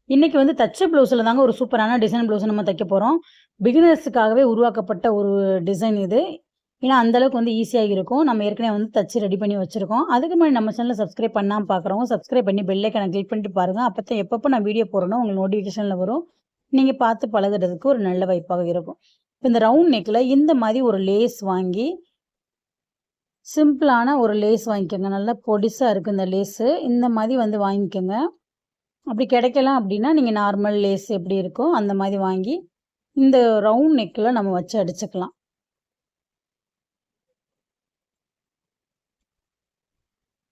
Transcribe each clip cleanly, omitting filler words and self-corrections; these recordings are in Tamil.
இன்னைக்கு வந்து தச்ச ப்ளவுஸ்ல தாங்க ஒரு சூப்பரான டிசைன் ப்ளவுஸ் நம்ம தைக்க போறோம். பிகினர்ஸுக்காகவே உருவாக்கப்பட்ட ஒரு டிசைன் இது. ஏன்னா, அந்த அளவுக்கு வந்து ஈஸியா இருக்கும். நம்ம ஏற்கனவே வந்து தச்சு ரெடி பண்ணி வச்சிருக்கோம். அதுக்கு முன்னாடி நம்ம சேனல சப்ஸ்கிரைப் பண்ணாம பார்க்குறவங்க, சப்ஸ்கிரைப் பண்ணி பெல் ஐக்கான கிளிக் பண்ணிட்டு பாருங்க. அப்பதான் எப்பப்ப நான் வீடியோ போடுறேனோ உங்களுக்கு நோட்டிஃபிகேஷன்ல வரும். நீங்க பார்த்து பழகுறதுக்கு ஒரு நல்ல வாய்ப்பாக இருக்கும். இப்ப இந்த ரவுண்ட் நெக்ல இந்த மாரி ஒரு லேஸ் வாங்கி, சிம்பிளான ஒரு லேஸ் வாங்கிக்கோங்க. நல்லா பொடிசா இருக்கு இந்த லேஸு. இந்த மாரி வந்து வாங்கிக்கோங்க. அப்படி கிடைக்கல அப்படின்னா, நீங்க நார்மல் லேஸ் எப்படி இருக்கோ, அந்த மாரி வாங்கி, இந்த ரவுண்ட் நெக்ல நம்ம வச்சு அடிச்சுக்கலாம்.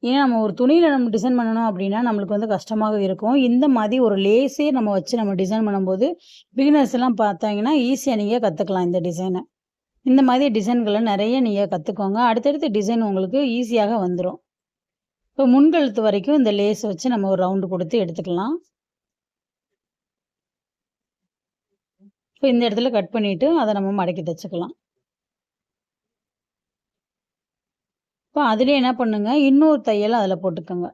ஏன்னா, நம்ம ஒரு துணியில நம்ம டிசைன் பண்ணணும் அப்படின்னா, நம்மளுக்கு வந்து கஷ்டமாக இருக்கும். இந்த மாரி ஒரு லேஸே நம்ம வச்சு நம்ம டிசைன் பண்ணும்போது, பிகினர்ஸ் எல்லாம் பார்த்தாங்கன்னா, ஈஸியா நீங்க கத்துக்கலாம் இந்த டிசைன. இந்த மாரி டிசைன்கள நெறைய நீங்க கத்துக்கோங்க. அடுத்தடுத்த டிசைன் உங்களுக்கு ஈஸியாக வந்துரும். இப்போ முன்கழுத்து வரைக்கும் இந்த லேஸ் வச்சு நம்ம ஒரு ரவுண்டு குடுத்து எடுத்துக்கலாம். இப்போ இந்த இடத்துல கட் பண்ணிட்டு, அத நம்ம மடக்கி தச்சுக்கலாம். இப்போ அதிலயே என்ன பண்ணுங்க, இன்னொரு தையல அதில போட்டுக்கோங்க.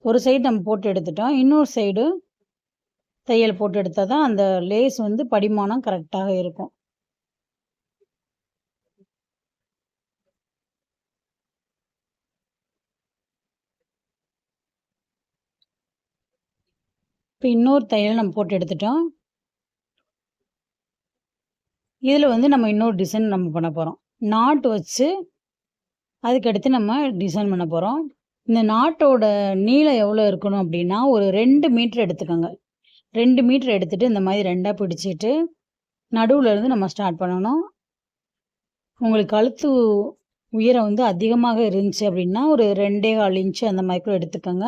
ஒரு சைடு நம்ம போட்டு எடுத்துட்டோம். இன்னொரு சைடு தையல் போட்டு எடுத்தா தான் அந்த லேஸ் வந்து படிமானம் கரெக்ட்டாக இருக்கும். இப்போ இன்னொரு தையல் நம்ம போட்டு எடுத்துட்டோம். இதில வந்து நம்ம இன்னொரு டிசைன் நம்ம பண்ண போறோம். நாட் வச்சு அதுக்கடுத்து நம்ம டிசைன் பண்ண போறோம். இந்த நாட்டோட நீளம் எவ்வளோ இருக்கணும் அப்டின்னா, ஒரு 2 மீட்டர் எடுத்துக்கோங்க. 2 மீட்டர் எடுத்துட்டு இந்த மாரி 2ஆ பிடிச்சிட்டு, நடுவுல இருந்து நம்ம ஸ்டார்ட் பண்ணணும். உங்களுக்கு கழுத்து உயரம் வந்து அதிகமாக இருந்துச்சு அப்டின்னா, ஒரு 2 1/4 இன்ச்சு அந்த மாரி கூட எடுத்துக்கோங்க.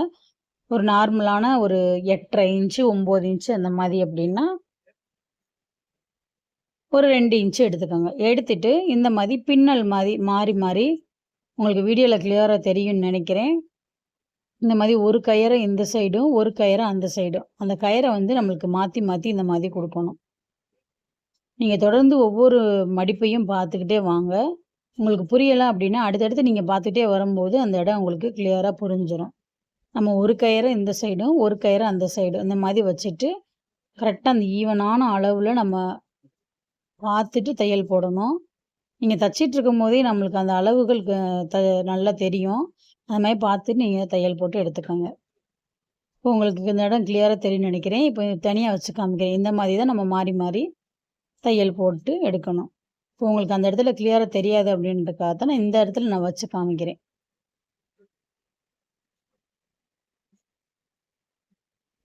ஒரு நார்மலான ஒரு 8 1/2 இன்ச்சு, 9 இன்ச்சு அந்த மாரி அப்டின்னா, ஒரு 2 இன்ச்சு எடுத்துக்கோங்க. எடுத்துட்டு இந்த மாரி பின்னல் மாரி மாறி மாறி உங்களுக்கு வீடியோல கிளியரா தெரியும்னு நெனைக்கிறேன். இந்த மாரி ஒரு கயர இந்த சைடும், ஒரு கயர அந்த சைடும். அந்த கயர வந்து நம்மளுக்கு மாத்தி மாத்தி இந்த மாரி குடுக்கணும். நீங்க தொடர்ந்து ஒவ்வொரு மடிப்பையும் பார்த்துக்கிட்டே வாங்க. உங்களுக்கு புரியல அப்டின்னா, அடுத்தடுத்து நீங்க பார்த்துட்டே வரும்போது, அந்த இடம் உங்களுக்கு கிளியரா புரிஞ்சிரும். நம்ம ஒரு கயர இந்த சைடும், ஒரு கயர அந்த சைடும் இந்த மாரி வச்சுட்டு, கரெக்ட்டா அந்த ஈவனான அளவுல நம்ம பார்த்துட்டு தையல் போடணும். நீங்க தச்சிட்டுருக்கும்போதே நம்மளுக்கு அந்த அளவுகள் நல்லா தெரியும். அது மாரி பார்த்து நீங்க தையல் போட்டு எடுத்துக்கோங்க. இப்போ உங்களுக்கு இந்த இடம் கிளியரா தெரியும்னு நெனைக்கிறேன். இப்போ தனியா வச்சு காமிக்கிறேன். இந்த மாரி தான் நம்ம மாறி மாறி தையல் போட்டு எடுக்கணும். இப்போ உங்களுக்கு அந்த இடத்துல கிளியரா தெரியாது அப்படின்றதுக்காக தான் நான் இந்த இடத்துல நான் வச்சு காமிக்கிறேன்.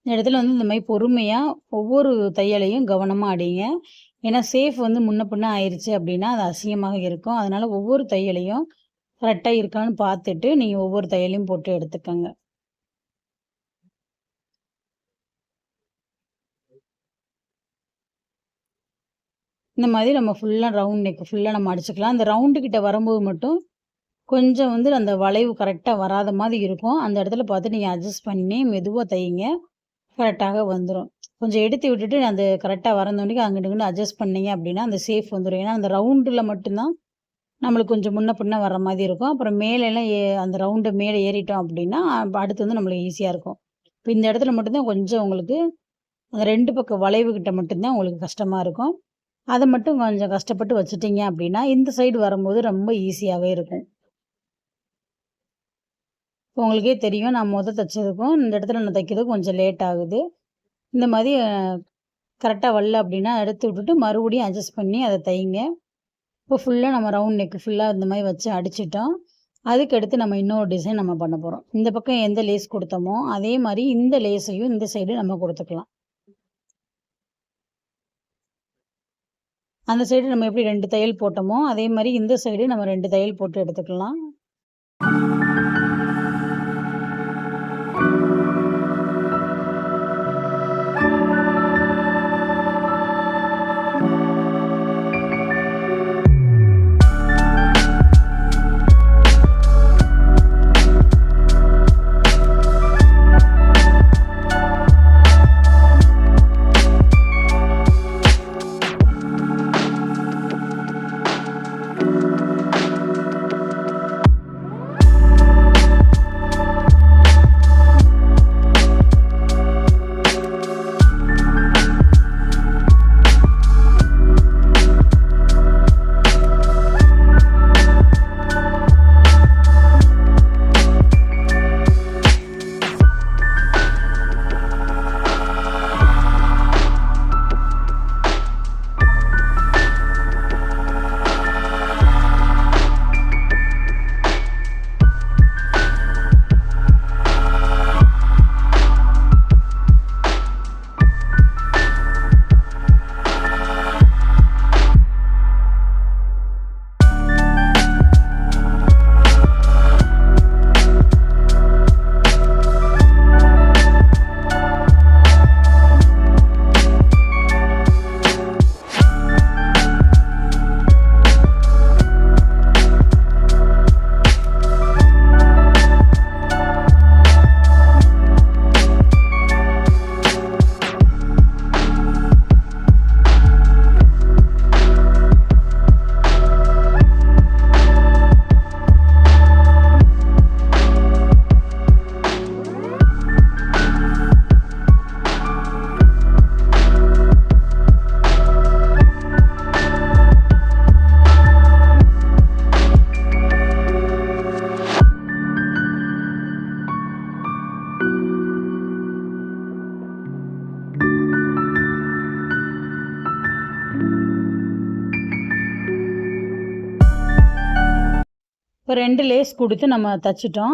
இந்த இடத்துல வந்து இந்த மாரி பொறுமையா ஒவ்வொரு தையலையும் கவனமா அடிங்க. ஏன்னா சேஃப் வந்து முன்ன பின்ன ஆயிருச்சு அப்படின்னா, அது அசிங்கமாக இருக்கும். அதனால ஒவ்வொரு தையலையும் கரெக்ட்டா இருக்கான்னு பார்த்துட்டு, நீங்க ஒவ்வொரு தையலையும் போட்டு எடுத்துக்கங்க. இந்த மாதிரி நம்ம ஃபுல்லா ரவுண்ட் நெக் ஃபுல்லா நம்ம அடிச்சுக்கலாம். அந்த ரவுண்டு கிட்ட வரும்போது மட்டும் கொஞ்சம் வந்து அந்த வளைவு கரெக்ட்டா வராத மாதிரி இருக்கும். அந்த இடத்துல பார்த்து நீங்க அட்ஜஸ்ட் பண்ணி மெதுவா தையுங்க. கரெக்ட்டாக வந்துரும். கொஞ்சம் எடுத்து விட்டுட்டு அந்த கரெக்ட்டா வரந்தோனே அங்கிட்டு இங்கிட்டு அட்ஜஸ்ட் பண்ணீங்க அப்டின்னா, அந்த சேஃப் வந்துரும். ஏன்னா, அந்த ரவுண்டுல மட்டும் தான் நம்மளுக்கு கொஞ்சம் முன்ன பின்ன வர்ற மாதிரி இருக்கும். அப்புறம் மேலலாம் அந்த ரவுண்டு மேல ஏறிட்டோம் அப்டின்னா, அடுத்து வந்து நம்மளுக்கு ஈஸியா இருக்கும். இப்ப இந்த இடத்துல மட்டும் தான் கொஞ்சம் உங்களுக்கு அந்த 2 பக்கம் வளைவு கிட்ட மட்டும் தான் உங்களுக்கு கஷ்டமா இருக்கும். அத மட்டும் கொஞ்சம் கஷ்டப்பட்டு வச்சுட்டீங்க அப்டின்னா, இந்த சைடு வரும்போது ரொம்ப ஈஸியாவே இருக்கும். இப்போ உங்களுக்கே தெரியும் நான் தச்சதுக்கும், இந்த இடத்துல நான் தைக்கிறதுக்கும் கொஞ்சம் லேட் ஆகுது. இந்த மாரி கரெக்ட்டா வரல அப்டின்னா, எடுத்து விட்டுட்டு மறுபடியும் அட்ஜஸ்ட் பண்ணி அத தைங்க. இப்போ ஃபுல்லா நம்ம ரவுண்ட் நெக் ஃபுல்லா இந்த மாரி வச்சு அடிச்சுட்டோம். அதுக்கடுத்து நம்ம இன்னொரு டிசைன் நம்ம பண்ண போறோம். இந்த பக்கம் எந்த லேஸ் குடுத்தோமோ, அதே மாரி இந்த லேஸையும் இந்த சைடு நம்ம குடுத்துக்கலாம். அந்த சைடு நம்ம எப்படி 2 தையல் போட்டோமோ, அதே மாரி இந்த சைடு நம்ம 2 தையல் போட்டு எடுத்துக்கலாம். இப்போ 2 லேஸ் கொடுத்து நம்ம தச்சுட்டோம்.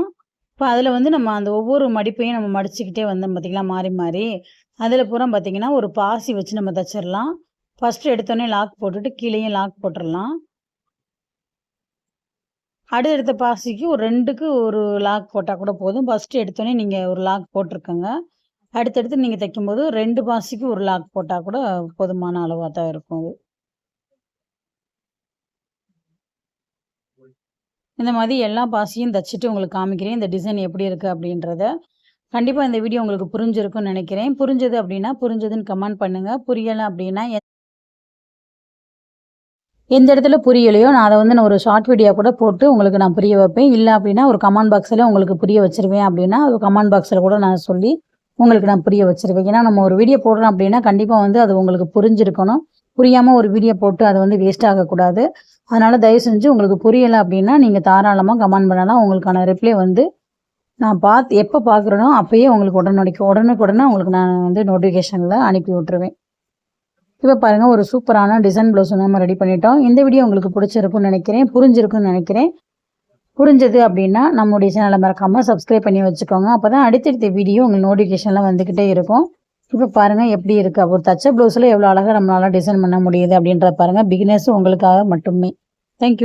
இப்போ அதில் வந்து நம்ம அந்த ஒவ்வொரு மடிப்பையும் நம்ம மடிச்சுக்கிட்டே வந்தோம் பார்த்திங்களா, மாறி மாறி. அதில் பூரா பார்த்திங்கன்னா ஒரு பாசி வச்சு நம்ம தச்சிடலாம். ஃபஸ்ட்டு எடுத்தோடனே லாக் போட்டுட்டு கீழேயும் லாக் போட்டுடலாம். அடுத்தடுத்த பாசிக்கு ஒரு 2க்கு ஒரு லாக் போட்டால் கூட போதும். ஃபஸ்ட்டு எடுத்தோடனே நீங்கள் ஒரு லாக் போட்டிருக்கங்க. அடுத்தடுத்து நீங்கள் தைக்கும்போது 2 பாசிக்கு ஒரு லாக் போட்டால் கூட போதுமான அளவாக தான் இருக்கும் அது. இந்த மாதிரி எல்லா பாசியும் தச்சுட்டு உங்களுக்கு காமிக்கிறேன். இந்த டிசைன் எப்படி இருக்குது அப்படின்றத. கண்டிப்பாக இந்த வீடியோ உங்களுக்கு புரிஞ்சிருக்கும்னு நினைக்கிறேன். புரிஞ்சது அப்படின்னா புரிஞ்சதுன்னு கமெண்ட் பண்ணுங்கள். புரியலை அப்படின்னா எந்த இடத்துல புரியலையோ நான் அதை வந்து நான் ஒரு ஷார்ட் வீடியோ கூட போட்டு உங்களுக்கு நான் புரிய வைப்பேன். இல்லை அப்படின்னா ஒரு கமெண்ட் பாக்ஸில் உங்களுக்கு புரிய வச்சுருவேன் அப்படின்னா ஒரு கமெண்ட் பாக்ஸில் கூட நான் சொல்லி உங்களுக்கு நான் புரிய வச்சுருவேன். ஏன்னா நம்ம ஒரு வீடியோ போடுறோம் அப்படின்னா கண்டிப்பாக வந்து அது உங்களுக்கு புரிஞ்சிருக்கணும். புரியாமல் ஒரு வீடியோ போட்டு அது வந்து வேஸ்ட் ஆகக்கூடாது. அதனால் தயவு செஞ்சு உங்களுக்கு புரியலை அப்படின்னா நீங்கள் தாராளமாக கமெண்ட் பண்ணலாம். உங்களுக்கான ரிப்ளை வந்து நான் எப்போ பார்க்குறேனோ அப்போயே உங்களுக்கு உடனுக்குடனே உங்களுக்கு நான் வந்து நோட்டிஃபிகேஷனில் அனுப்பி விட்டுருவேன். இப்போ பாருங்கள், ஒரு சூப்பரான டிசைன் ப்ளவுஸ் நம்ம ரெடி பண்ணிட்டோம். இந்த வீடியோ உங்களுக்கு பிடிச்சிருக்குன்னு நினைக்கிறேன், புரிஞ்சிருக்குன்னு நினைக்கிறேன். புரிஞ்சது அப்படின்னா நம்மளுடைய சேனலை மறக்காமல் சப்ஸ்கிரைப் பண்ணி வச்சுக்கோங்க. அப்போ தான் அடுத்தடுத்த வீடியோ உங்களுக்கு நோட்டிஃபிகேஷனில் வந்துக்கிட்டே இருக்கும். இப்போ பாருங்கள் எப்படி இருக்குது. அப்போ தச்ச ப்ளவுஸில் எவ்வளோ அழகாக நம்மளால் டிசைன் பண்ண முடியுது அப்படின்றத பாருங்கள். பிகினர்ஸும் உங்களுக்காக மட்டுமே. தேங்க்யூ.